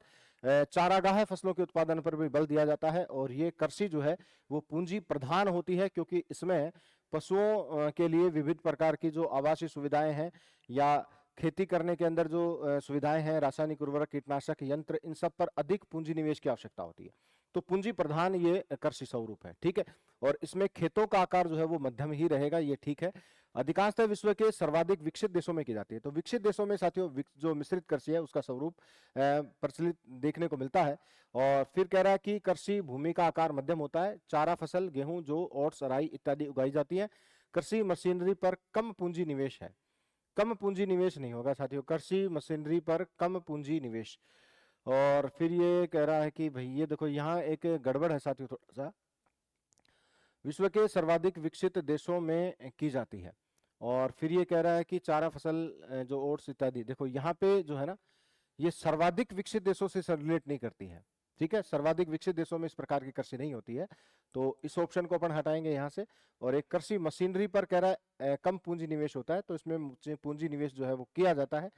चारागाह फसलों के उत्पादन पर भी बल दिया जाता है। और ये कृषि जो है वो पूंजी प्रधान होती है, क्योंकि इसमें पशुओं के लिए विविध प्रकार की जो आवासीय सुविधाएं हैं या खेती करने के अंदर जो सुविधाएं हैं, रासायनिक उर्वरक, कीटनाशक यंत्र, इन सब पर अधिक पूंजी निवेश की आवश्यकता होती है। तो पूंजी प्रधान ये कृषि स्वरूप है। ठीक है, और इसमें खेतों का आकार जो है वो मध्यम ही रहेगा, ये ठीक है। अधिकांशतः विश्व के सर्वाधिक विकसित देशों में की जाती है। तो विकसित देशों में साथियों जो मिश्रित कृषि है उसका स्वरूप प्रचलित देखने को मिलता है। और फिर कह रहा है कि कृषि भूमि का आकार मध्यम होता है, चारा फसल, गेहूं, जौ, ओट्स, राई इत्यादि उगाई जाती है। कृषि मशीनरी पर कम पूंजी निवेश है। कम पूंजी निवेश नहीं होगा साथियों, कृषि मशीनरी पर कम पूंजी निवेश। और फिर ये कह रहा है कि भाई ये देखो यहाँ एक गड़बड़ है साथियों थोड़ा सा, विश्व के सर्वाधिक विकसित देशों में की जाती है। और फिर ये कह रहा है कि चारा फसल जो ओट्स इत्यादि, देखो यहाँ पे जो है ना ये सर्वाधिक विकसित देशों से रिलेट नहीं करती है, ठीक है, सर्वाधिक विकसित देशों में इस प्रकार की कृषि नहीं होती है, तो इस ऑप्शन को अपन हटाएंगे यहाँ से। और एक कृषि मशीनरी पर कह रहा है कम पूंजी निवेश होता है, तो इसमें पूंजी निवेश जो है वो किया जाता है,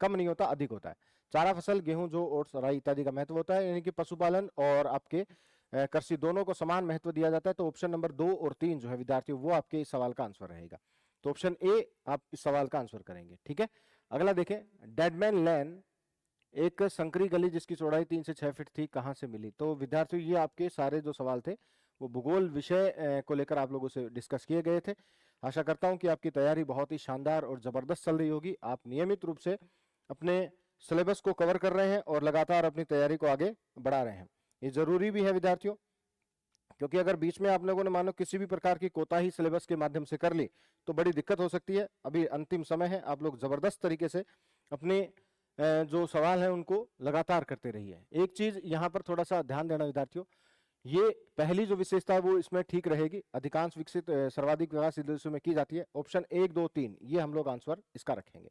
कम नहीं होता, अधिक होता है। चारा फसल, गेहूं, जौ, ओट्स, राई इत्यादि का महत्व होता है, यानी कि पशुपालन और आपके कृषि दोनों को समान महत्व दिया जाता है। तो ऑप्शन नंबर 2 और 3 जो है विद्यार्थियों, वो आपके इस सवाल का आंसर रहेगा। तो ऑप्शन ए आप इस सवाल का आंसर करेंगे। ठीक है, अगला देखें, डेडमैन लेन एक संकरी गली जिसकी चौड़ाई 3 से 6 फीट थी, कहाँ से मिली? तो विद्यार्थियों, ये आपके सारे जो सवाल थे वो भूगोल विषय को लेकर आप लोगों से डिस्कस किए गए थे। आशा करता हूं कि आपकी तैयारी बहुत ही शानदार और जबरदस्त चल रही होगी। आप नियमित रूप से अपने सिलेबस को कवर कर रहे हैं और लगातार अपनी तैयारी को आगे बढ़ा रहे हैं। ये जरूरी भी है विद्यार्थियों, क्योंकि अगर बीच में आप लोगों ने मानो किसी भी प्रकार की कोताही सिलेबस के माध्यम से कर ली तो बड़ी दिक्कत हो सकती है। अभी अंतिम समय है, आप लोग जबरदस्त तरीके से अपने जो सवाल है उनको लगातार करते रहिए। एक चीज यहाँ पर थोड़ा सा ध्यान देना विद्यार्थियों, ये पहली जो विशेषता है वो इसमें ठीक रहेगी, अधिकांश विकसित सर्वाधिक विकासशील देशों में की जाती है। ऑप्शन 1, 2, 3 ये हम लोग आंसर इसका रखेंगे।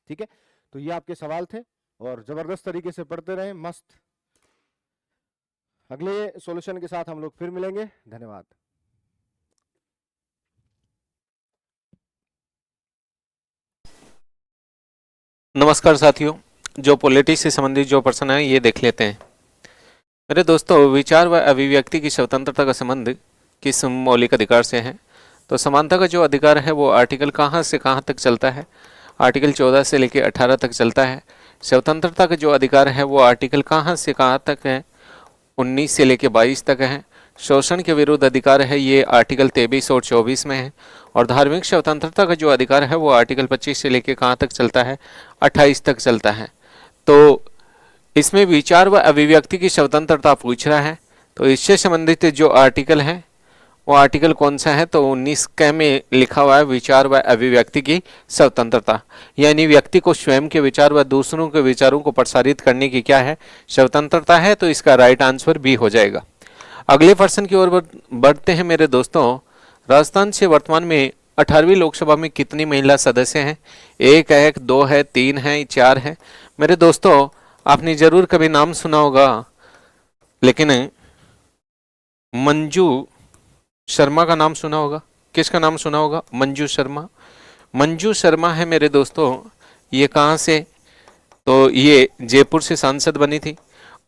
ठीक है, तो ये आपके सवाल थे और जबरदस्त तरीके से पढ़ते रहे, मस्त। अगले सॉल्यूशन के साथ हम लोग फिर मिलेंगे। धन्यवाद। नमस्कार साथियों, जो पॉलिटिक्स से संबंधित जो प्रश्न है ये देख लेते हैं। मेरे दोस्तों, विचार व अभिव्यक्ति की स्वतंत्रता का संबंध किस मौलिक अधिकार से है? तो समानता का जो अधिकार है वो आर्टिकल कहाँ से कहाँ तक चलता है? आर्टिकल 14 से लेकर 18 तक चलता है। स्वतंत्रता का जो अधिकार है वो आर्टिकल कहाँ से कहाँ तक है? 19 से लेकर 22 तक है। शोषण के विरुद्ध अधिकार है ये आर्टिकल 23 और 24 में है। और धार्मिक स्वतंत्रता का जो अधिकार है वो आर्टिकल 25 से लेकर कहाँ तक चलता है? 28 तक चलता है। तो इसमें विचार व अभिव्यक्ति की स्वतंत्रता पूछ रहा है, तो इससे संबंधित जो आर्टिकल है वो आर्टिकल कौन सा है? तो 19 क में लिखा हुआ है विचार व अभिव्यक्ति की स्वतंत्रता, यानी व्यक्ति को स्वयं के विचार व दूसरों के विचारों को प्रसारित करने की क्या है? स्वतंत्रता है। तो इसका राइट आंसर बी हो जाएगा। अगले प्रश्न की ओर बढ़ते हैं मेरे दोस्तों। राजस्थान से वर्तमान में 18वीं लोकसभा में कितनी महिला सदस्य हैं? 1 है, 2 है, 3 है, 4 है? मेरे दोस्तों, आपने जरूर कभी नाम सुना होगा, लेकिन मंजू शर्मा का नाम सुना होगा। किसका नाम सुना होगा? मंजू शर्मा। मंजू शर्मा है मेरे दोस्तों, ये कहाँ से? तो ये जयपुर से सांसद बनी थी।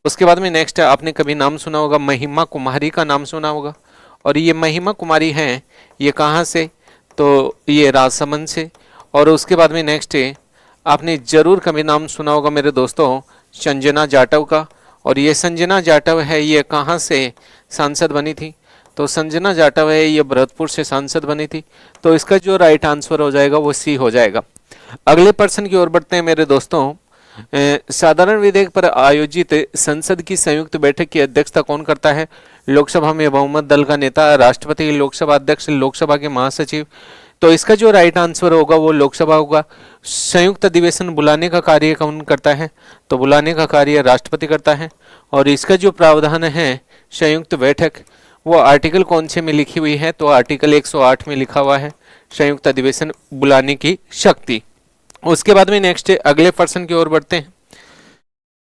उसके बाद में नेक्स्ट आपने कभी नाम सुना होगा, महिमा कुमारी का नाम सुना होगा। और ये महिमा कुमारी हैं, ये कहाँ से? तो ये राजसमंद से। और उसके बाद में नेक्स्ट आपने जरूर कभी नाम सुना होगा मेरे दोस्तों, संजना जाटव का। और ये संजना जाटव है, ये कहाँ से सांसद बनी थी? तो संजना जाटव है, ये भरतपुर से सांसद बनी थी। तो इसका जो राइट आंसर हो जाएगा वो सी हो जाएगा। अगले प्रश्न की ओर बढ़ते हैं मेरे दोस्तों। साधारण विधेयक पर आयोजित संसद की संयुक्त बैठक की अध्यक्षता कौन करता है? लोकसभा में बहुमत दल का नेता, राष्ट्रपति, लोकसभा अध्यक्ष, लोकसभा के महासचिव? तो इसका जो राइट आंसर होगा वो लोकसभा होगा। संयुक्त अधिवेशन बुलाने का कार्य कौन करता है? तो बुलाने का कार्य राष्ट्रपति करता है। और इसका जो प्रावधान है संयुक्त बैठक, वो आर्टिकल कौन से में लिखी हुई है? तो आर्टिकल 108 में लिखा हुआ है, संयुक्त अधिवेशन बुलाने की शक्ति। उसके बाद में नेक्स्ट अगले प्रश्न की ओर बढ़ते हैं।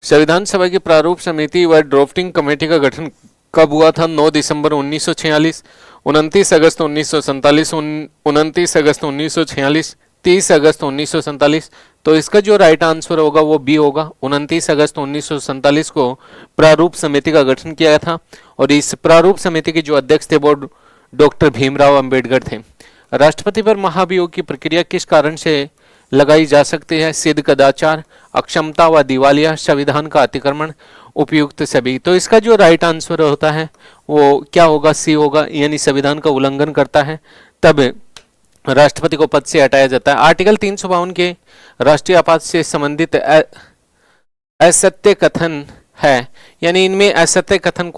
संविधान सभा की प्रारूप समिति व ड्राफ्टिंग कमेटी का गठन कब हुआ था? 9 दिसंबर 1946, 29 अगस्त 1947, 29 अगस्त 1946, 30 अगस्त 1947। तो इसका जो राइट आंसर होगा वो बी होगा। 29 अगस्त 1947 को प्रारूप समिति का गठन किया गया था। और इस प्रारूप समिति के जो अध्यक्ष थे वो डॉक्टर भीमराव अंबेडकर थे। राष्ट्रपति पर महाभियोग की प्रक्रिया किस कारण से लगाई जा सकती है? सिद्ध कदाचार, अक्षमता व दिवालिया, संविधान का अतिक्रमण, उपयुक्त सभी। तो इसका जो राइट आंसर होता है वो क्या होगा? सी होगा, यानी संविधान का उल्लंघन करता है तब राष्ट्रपति को पद से हटाया जाता है। आर्टिकल 352 के राष्ट्रीय आपात से संबंधित असत्य कथन है, यानी इनमें असत्य कथन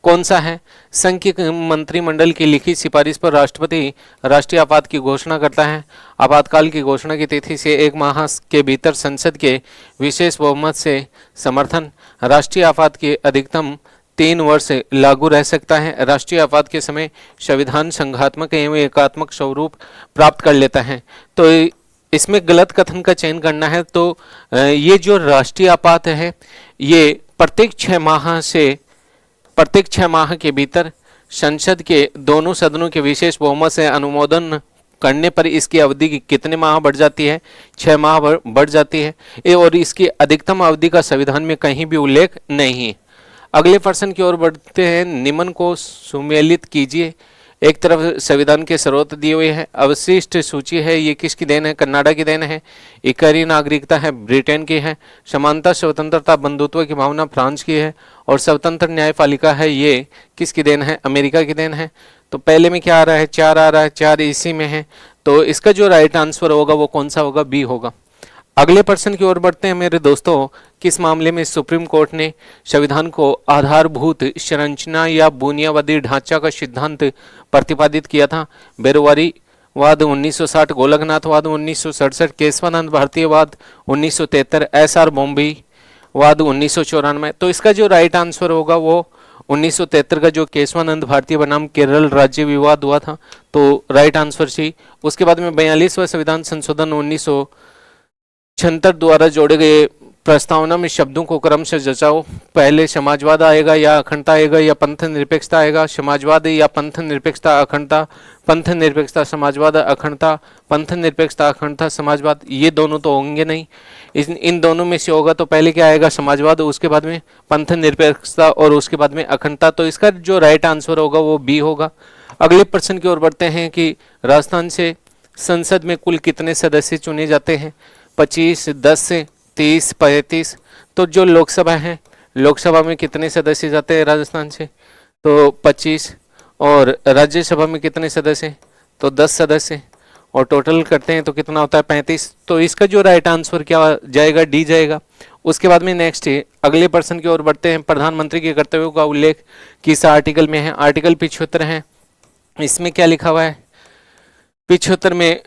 कौन सा है? संघ के मंत्रिमंडल की लिखित सिफारिश पर राष्ट्रपति राष्ट्रीय आपात की घोषणा करता है। आपातकाल की घोषणा की तिथि से 1 माह के भीतर संसद के विशेष बहुमत से समर्थन। राष्ट्रीय आपात के अधिकतम 3 वर्ष लागू रह सकता है। राष्ट्रीय आपात के समय संविधान संघात्मक एवं एकात्मक स्वरूप प्राप्त कर लेता है। तो इसमें गलत कथन का चयन करना है तो ये जो राष्ट्रीय आपात है ये प्रत्येक 6 माह के भीतर संसद के दोनों सदनों के विशेष बहुमत से अनुमोदन करने पर इसकी अवधि कितने माह बढ़ जाती है, 6 माह बढ़ जाती है और इसकी अधिकतम अवधि का संविधान में कहीं भी उल्लेख नहीं है। अगले प्रश्न की ओर बढ़ते हैं। निम्न को सुमेलित कीजिए। एक तरफ संविधान के स्रोत दिए हुए हैं, अवशिष्ट सूची है, ये किसकी देन है, कनाडा की देन है। इकहरी नागरिकता है, ब्रिटेन की है। समानता, स्वतंत्रता, बंधुत्व की भावना फ्रांस की है और स्वतंत्र न्यायपालिका है, ये किसकी देन है, अमेरिका की देन है। तो पहले में क्या आ रहा है, 4 आ रहा है, 4 इसी में है, तो इसका जो राइट आंसर होगा वो कौन सा होगा, बी होगा। अगले प्रश्न की ओर बढ़ते हैं मेरे दोस्तों। किस मामले में सुप्रीम कोर्ट ने संविधान को आधारभूत संरचना या बुनियादी ढांचा का सिद्धांत प्रतिपादित किया था? बेरोवारीवाद 1960, गोलकनाथवाद 1967, केशवानंद भारतीयवाद 1973, एसआर बॉम्बेवाद 1994। तो इसका जो राइट आंसर होगा वो 1973 का जो केशवानंद भारतीय बनाम केरल राज्य विवाद हुआ था, तो राइट आंसर सी। उसके बाद में 42वां संविधान संशोधन 1976 द्वारा जोड़े गए प्रस्तावना में शब्दों को क्रम से जचाओ। पहले समाजवाद आएगा या अखंडता आएगा या पंथ निरपेक्षता आएगा, समाजवाद या पंथ निरपेक्षता अखंडता, पंथ निरपेक्षता समाजवाद अखंडता, पंथ निरपेक्षता अखंडता समाजवाद, ये दोनों तो होंगे नहीं। इन दोनों में से होगा तो पहले क्या आएगा, समाजवाद, उसके बाद में पंथ निरपेक्षता और उसके बाद में अखंडता। तो इसका जो राइट आंसर होगा वो बी होगा। अगले प्रश्न की ओर बढ़ते हैं कि राजस्थान से संसद में कुल कितने सदस्य चुने जाते हैं? 25, 10, 30, 35। तो जो लोकसभा है, लोकसभा में कितने सदस्य जाते हैं राजस्थान से? तो 25। और राज्यसभा में कितने सदस्य? तो 10 सदस्य। और टोटल करते हैं तो कितना होता है, 35। तो इसका जो राइट आंसर क्या जाएगा, डी जाएगा। उसके बाद में नेक्स्ट है, अगले प्रश्न की ओर बढ़ते हैं। प्रधानमंत्री के कर्तव्यों का उल्लेख किस आर्टिकल में है? आर्टिकल 75 है। इसमें क्या लिखा हुआ है 75 में?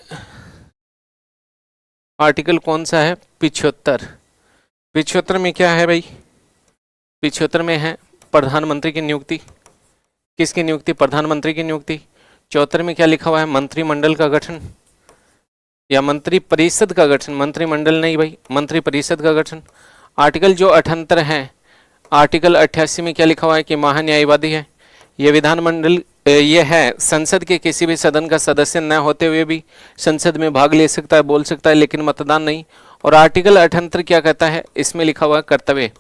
आर्टिकल कौन सा है? 75 में क्या है भाई? 75 में है प्रधानमंत्री की नियुक्ति। किसकी नियुक्ति? प्रधानमंत्री की नियुक्ति। 74 में क्या लिखा हुआ है? मंत्रिमंडल का गठन या मंत्री परिषद का गठन। मंत्रिमंडल नहीं भाई, मंत्री परिषद का गठन। आर्टिकल जो 78 है, आर्टिकल 88 में क्या लिखा हुआ है कि महान्यायवादी है। ये विधानमंडल, ये है संसद के किसी भी सदन का सदस्य न होते हुए भी संसद में भाग ले सकता है, बोल सकता है, लेकिन मतदान नहीं। और आर्टिकल 78 क्या कहता है? इसमें लिखा हुआ है कर्तव्य,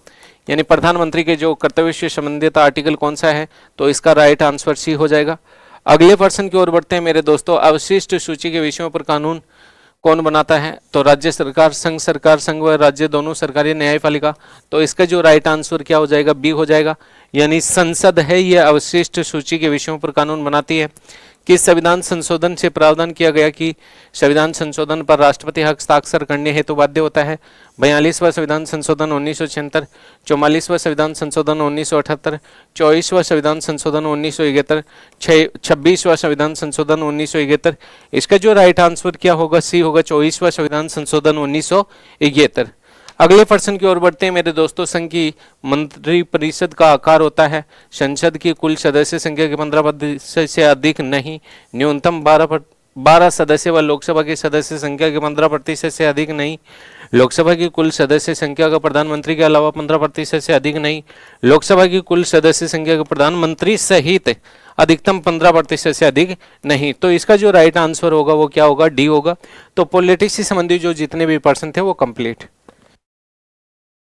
यानी प्रधानमंत्री के जो कर्तव्य से संबंधित आर्टिकल कौन सा है? तो इसका राइट आंसर सी हो जाएगा। अगले प्रश्न की ओर बढ़ते हैं मेरे दोस्तों। अवशिष्ट सूची के विषयों पर कानून कौन बनाता है? तो राज्य सरकार, संघ व राज्य दोनों सरकारी न्यायपालिका। तो इसका जो राइट आंसर क्या हो जाएगा? बी हो जाएगा, यानी संसद है ये अवशिष्ट सूची के विषयों पर कानून बनाती है। किस संविधान संशोधन से प्रावधान किया गया कि संविधान संशोधन पर राष्ट्रपति हस्ताक्षर करने हेतु बाध्य होता है? 42वां संविधान संशोधन 1976, 44वां संविधान संशोधन 1978, 24वां संविधान संशोधन 1971, 26वां संविधान संशोधन 1971। इसका जो राइट आंसर क्या होगा? सी होगा, 24वां संविधान संशोधन 1971। अगले प्रश्न की ओर बढ़ते हैं मेरे दोस्तों। संघ की मंत्रिपरिषद का आकार होता है संसद की कुल सदस्य संख्या के 15% से अधिक नहीं, न्यूनतम 12 सदस्य व लोकसभा की सदस्य संख्या के 15% से अधिक नहीं, लोकसभा की कुल सदस्य संख्या का प्रधानमंत्री के अलावा 15% से अधिक नहीं, लोकसभा की कुल सदस्य संख्या के प्रधानमंत्री सहित अधिकतम 15% से अधिक नहीं। तो इसका जो राइट आंसर होगा वो क्या होगा? डी होगा। तो पॉलिटिक्स से संबंधित जो जितने भी प्रश्न थे वो कंप्लीट।